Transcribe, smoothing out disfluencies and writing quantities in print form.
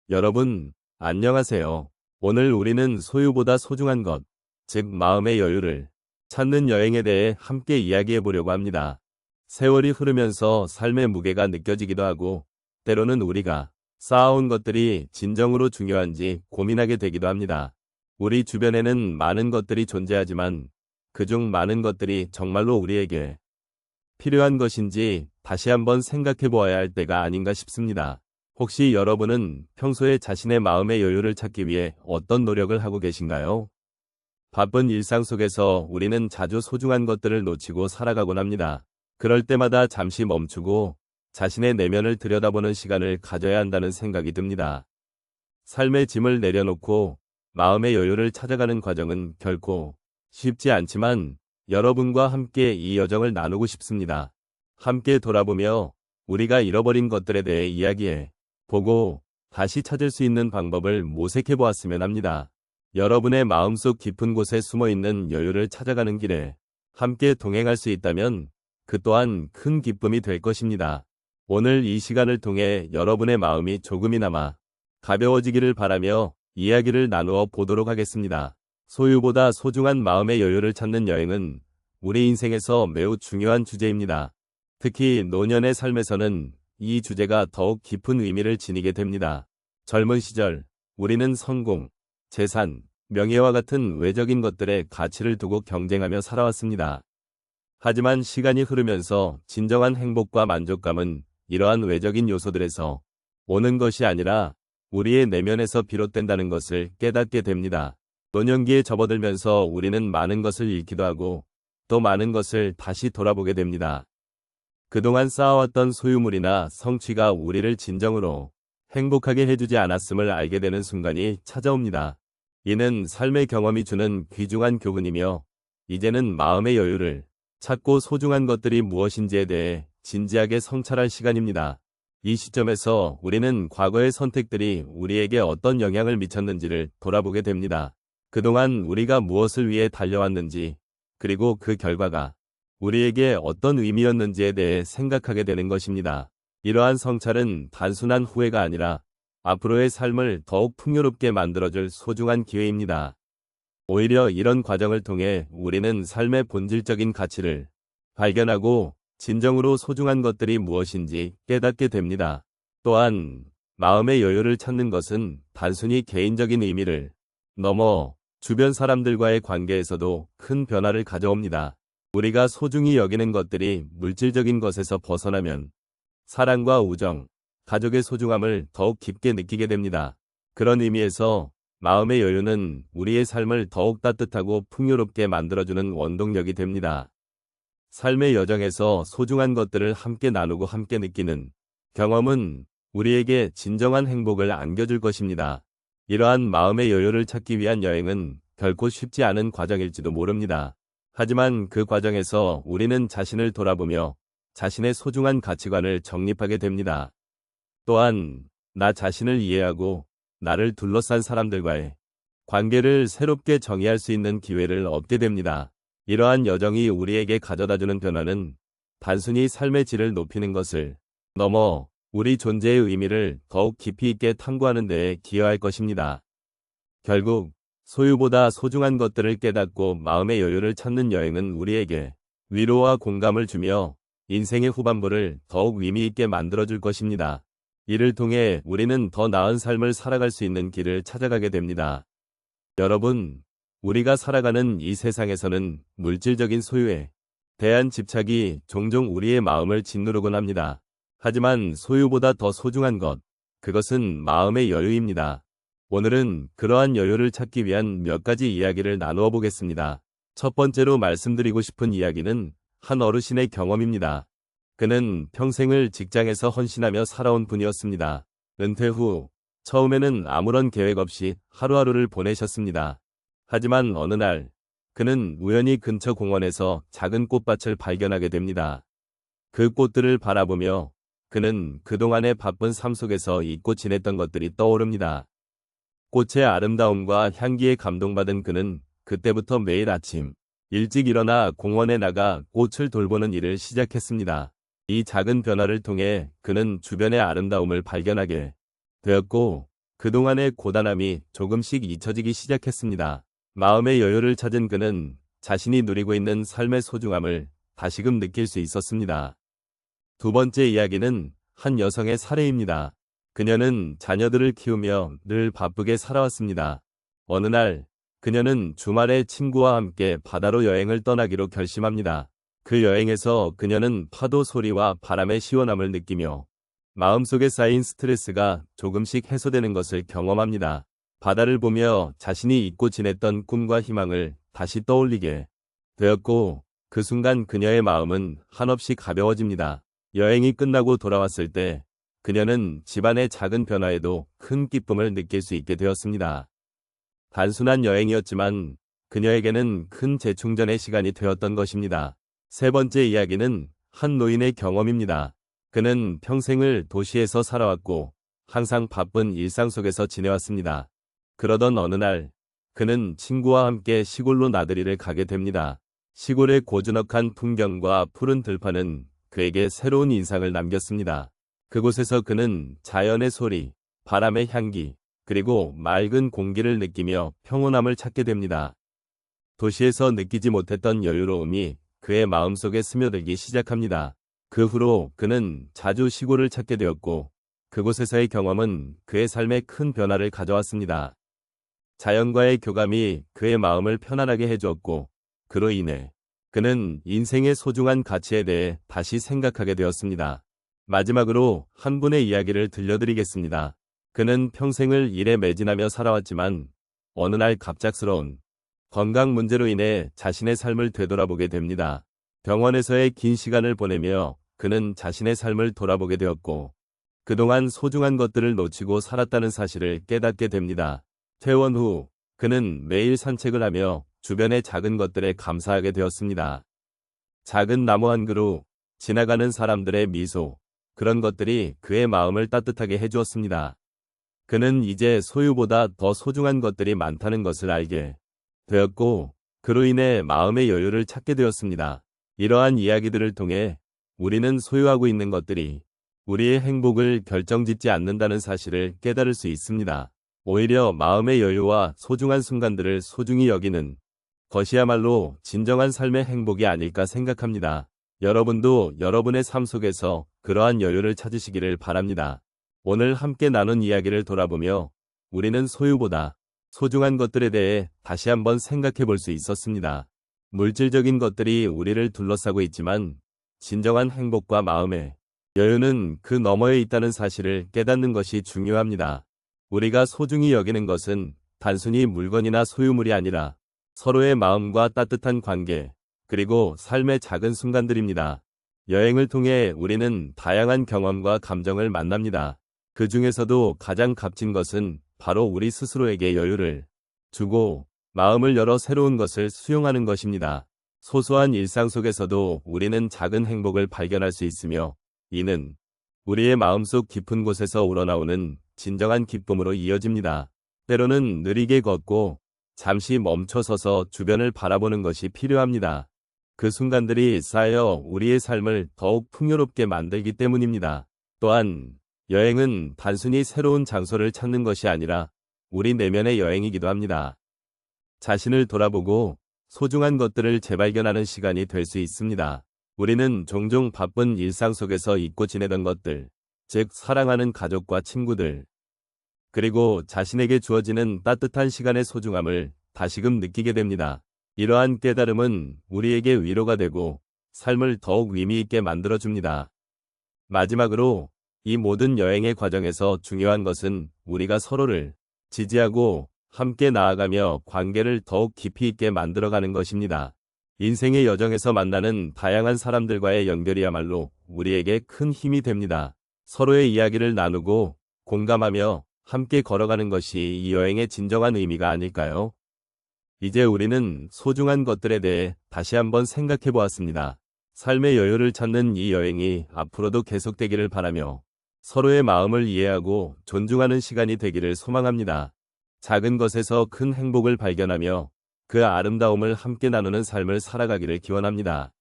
여러분, 안녕하세요. 오늘 우리는 소유보다 소중한 것, 즉 마음의 여유를 찾는 여행에 대해 함께 이야기해 보려고 합니다. 세월이 흐르면서 삶의 무게가 느껴지기도 하고, 때로는 우리가 쌓아온 것들이 진정으로 중요한지 고민하게 되기도 합니다. 우리 주변에는 많은 것들이 존재하지만, 그중 많은 것들이 정말로 우리에게 필요한 것인지 다시 한번 생각해 보아야 할 때가 아닌가 싶습니다. 혹시 여러분은 평소에 자신의 마음의 여유를 찾기 위해 어떤 노력을 하고 계신가요? 바쁜 일상 속에서 우리는 자주 소중한 것들을 놓치고 살아가곤 합니다. 그럴 때마다 잠시 멈추고 자신의 내면을 들여다보는 시간을 가져야 한다는 생각이 듭니다. 삶의 짐을 내려놓고 마음의 여유를 찾아가는 과정은 결코 쉽지 않지만 여러분과 함께 이 여정을 나누고 싶습니다. 함께 돌아보며 우리가 잃어버린 것들에 대해 이야기해 보고 다시 찾을 수 있는 방법을 모색해 보았으면 합니다. 여러분의 마음속 깊은 곳에 숨어있는 여유를 찾아가는 길에 함께 동행할 수 있다면 그 또한 큰 기쁨이 될 것입니다. 오늘 이 시간을 통해 여러분의 마음이 조금이나마 가벼워지기를 바라며 이야기를 나누어 보도록 하겠습니다. 소유보다 소중한 마음의 여유를 찾는 여행은 우리 인생에서 매우 중요한 주제입니다. 특히 노년의 삶에서는 이 주제가 더욱 깊은 의미를 지니게 됩니다. 젊은 시절, 우리는 성공, 재산, 명예와 같은 외적인 것들의 가치를 두고 경쟁하며 살아왔습니다. 하지만 시간이 흐르면서 진정한 행복과 만족감은 이러한 외적인 요소들에서 오는 것이 아니라 우리의 내면에서 비롯된다는 것을 깨닫게 됩니다. 노년기에 접어들면서 우리는 많은 것을 잃기도 하고 또 많은 것을 다시 돌아보게 됩니다. 그동안 쌓아왔던 소유물이나 성취가 우리를 진정으로 행복하게 해주지 않았음을 알게 되는 순간이 찾아옵니다. 이는 삶의 경험이 주는 귀중한 교훈이며 이제는 마음의 여유를 찾고 소중한 것들이 무엇인지에 대해 진지하게 성찰할 시간입니다. 이 시점에서 우리는 과거의 선택들이 우리에게 어떤 영향을 미쳤는지를 돌아보게 됩니다. 그동안 우리가 무엇을 위해 달려왔는지, 그리고 그 결과가 우리에게 어떤 의미였는지에 대해 생각하게 되는 것입니다. 이러한 성찰은 단순한 후회가 아니라 앞으로의 삶을 더욱 풍요롭게 만들어줄 소중한 기회입니다. 오히려 이런 과정을 통해 우리는 삶의 본질적인 가치를 발견하고 진정으로 소중한 것들이 무엇인지 깨닫게 됩니다. 또한 마음의 여유를 찾는 것은 단순히 개인적인 의미를 넘어 주변 사람들과의 관계에서도 큰 변화를 가져옵니다. 우리가 소중히 여기는 것들이 물질적인 것에서 벗어나면 사랑과 우정, 가족의 소중함을 더욱 깊게 느끼게 됩니다. 그런 의미에서 마음의 여유는 우리의 삶을 더욱 따뜻하고 풍요롭게 만들어주는 원동력이 됩니다. 삶의 여정에서 소중한 것들을 함께 나누고 함께 느끼는 경험은 우리에게 진정한 행복을 안겨줄 것입니다. 이러한 마음의 여유를 찾기 위한 여행은 결코 쉽지 않은 과정일지도 모릅니다. 하지만 그 과정에서 우리는 자신을 돌아보며 자신의 소중한 가치관을 정립하게 됩니다. 또한 나 자신을 이해하고 나를 둘러싼 사람들과의 관계를 새롭게 정의할 수 있는 기회를 얻게 됩니다. 이러한 여정이 우리에게 가져다주는 변화는 단순히 삶의 질을 높이는 것을 넘어 우리 존재의 의미를 더욱 깊이 있게 탐구하는 데에 기여할 것입니다. 결국 소유보다 소중한 것들을 깨닫고 마음의 여유를 찾는 여행은 우리에게 위로와 공감을 주며 인생의 후반부를 더욱 의미 있게 만들어줄 것입니다. 이를 통해 우리는 더 나은 삶을 살아갈 수 있는 길을 찾아가게 됩니다. 여러분, 우리가 살아가는 이 세상에서는 물질적인 소유에 대한 집착이 종종 우리의 마음을 짓누르곤 합니다. 하지만 소유보다 더 소중한 것, 그것은 마음의 여유입니다. 오늘은 그러한 여유를 찾기 위한 몇 가지 이야기를 나누어 보겠습니다. 첫 번째로 말씀드리고 싶은 이야기는 한 어르신의 경험입니다. 그는 평생을 직장에서 헌신하며 살아온 분이었습니다. 은퇴 후 처음에는 아무런 계획 없이 하루하루를 보내셨습니다. 하지만 어느 날 그는 우연히 근처 공원에서 작은 꽃밭을 발견하게 됩니다. 그 꽃들을 바라보며 그는 그동안의 바쁜 삶 속에서 잊고 지냈던 것들이 떠오릅니다. 꽃의 아름다움과 향기에 감동받은 그는 그때부터 매일 아침 일찍 일어나 공원에 나가 꽃을 돌보는 일을 시작했습니다. 이 작은 변화를 통해 그는 주변의 아름다움을 발견하게 되었고 그동안의 고단함이 조금씩 잊혀지기 시작했습니다. 마음의 여유를 찾은 그는 자신이 누리고 있는 삶의 소중함을 다시금 느낄 수 있었습니다. 두 번째 이야기는 한 여성의 사례입니다. 그녀는 자녀들을 키우며 늘 바쁘게 살아왔습니다. 어느 날 그녀는 주말에 친구와 함께 바다로 여행을 떠나기로 결심합니다. 그 여행에서 그녀는 파도 소리와 바람의 시원함을 느끼며 마음속에 쌓인 스트레스가 조금씩 해소되는 것을 경험합니다. 바다를 보며 자신이 잊고 지냈던 꿈과 희망을 다시 떠올리게 되었고, 그 순간 그녀의 마음은 한없이 가벼워집니다. 여행이 끝나고 돌아왔을 때 그녀는 집안의 작은 변화에도 큰 기쁨을 느낄 수 있게 되었습니다. 단순한 여행이었지만 그녀에게는 큰 재충전의 시간이 되었던 것입니다. 세 번째 이야기는 한 노인의 경험입니다. 그는 평생을 도시에서 살아왔고 항상 바쁜 일상 속에서 지내왔습니다. 그러던 어느 날 그는 친구와 함께 시골로 나들이를 가게 됩니다. 시골의 고즈넉한 풍경과 푸른 들판은 그에게 새로운 인상을 남겼습니다. 그곳에서 그는 자연의 소리, 바람의 향기, 그리고 맑은 공기를 느끼며 평온함을 찾게 됩니다. 도시에서 느끼지 못했던 여유로움이 그의 마음속에 스며들기 시작합니다. 그 후로 그는 자주 시골을 찾게 되었고, 그곳에서의 경험은 그의 삶에 큰 변화를 가져왔습니다. 자연과의 교감이 그의 마음을 편안하게 해주었고, 그로 인해 그는 인생의 소중한 가치에 대해 다시 생각하게 되었습니다. 마지막으로 한 분의 이야기를 들려드리겠습니다. 그는 평생을 일에 매진하며 살아왔지만 어느 날 갑작스러운 건강 문제로 인해 자신의 삶을 되돌아보게 됩니다. 병원에서의 긴 시간을 보내며 그는 자신의 삶을 돌아보게 되었고, 그동안 소중한 것들을 놓치고 살았다는 사실을 깨닫게 됩니다. 퇴원 후 그는 매일 산책을 하며 주변의 작은 것들에 감사하게 되었습니다. 작은 나무 한 그루, 지나가는 사람들의 미소, 그런 것들이 그의 마음을 따뜻하게 해주었습니다. 그는 이제 소유보다 더 소중한 것들이 많다는 것을 알게 되었고, 그로 인해 마음의 여유를 찾게 되었습니다. 이러한 이야기들을 통해 우리는 소유하고 있는 것들이 우리의 행복을 결정짓지 않는다는 사실을 깨달을 수 있습니다. 오히려 마음의 여유와 소중한 순간들을 소중히 여기는 것이야말로 진정한 삶의 행복이 아닐까 생각합니다. 여러분도 여러분의 삶 속에서 그러한 여유를 찾으시기를 바랍니다. 오늘 함께 나눈 이야기를 돌아보며 우리는 소유보다 소중한 것들에 대해 다시 한번 생각해 볼 수 있었습니다. 물질적인 것들이 우리를 둘러싸고 있지만 진정한 행복과 마음의 여유는 그 너머에 있다는 사실을 깨닫는 것이 중요합니다. 우리가 소중히 여기는 것은 단순히 물건이나 소유물이 아니라 서로의 마음과 따뜻한 관계, 그리고 삶의 작은 순간들입니다. 여행을 통해 우리는 다양한 경험과 감정을 만납니다. 그 중에서도 가장 값진 것은 바로 우리 스스로에게 여유를 주고 마음을 열어 새로운 것을 수용하는 것입니다. 소소한 일상 속에서도 우리는 작은 행복을 발견할 수 있으며, 이는 우리의 마음속 깊은 곳에서 우러나오는 진정한 기쁨으로 이어집니다. 때로는 느리게 걷고 잠시 멈춰서서 주변을 바라보는 것이 필요합니다. 그 순간들이 쌓여 우리의 삶을 더욱 풍요롭게 만들기 때문입니다. 또한 여행은 단순히 새로운 장소를 찾는 것이 아니라 우리 내면의 여행이기도 합니다. 자신을 돌아보고 소중한 것들을 재발견하는 시간이 될 수 있습니다. 우리는 종종 바쁜 일상 속에서 잊고 지내던 것들, 즉 사랑하는 가족과 친구들, 그리고 자신에게 주어지는 따뜻한 시간의 소중함을 다시금 느끼게 됩니다. 이러한 깨달음은 우리에게 위로가 되고 삶을 더욱 의미 있게 만들어줍니다. 마지막으로 이 모든 여행의 과정에서 중요한 것은 우리가 서로를 지지하고 함께 나아가며 관계를 더욱 깊이 있게 만들어가는 것입니다. 인생의 여정에서 만나는 다양한 사람들과의 연결이야말로 우리에게 큰 힘이 됩니다. 서로의 이야기를 나누고 공감하며 함께 걸어가는 것이 이 여행의 진정한 의미가 아닐까요? 이제 우리는 소중한 것들에 대해 다시 한번 생각해 보았습니다. 삶의 여유를 찾는 이 여행이 앞으로도 계속되기를 바라며 서로의 마음을 이해하고 존중하는 시간이 되기를 소망합니다. 작은 것에서 큰 행복을 발견하며 그 아름다움을 함께 나누는 삶을 살아가기를 기원합니다.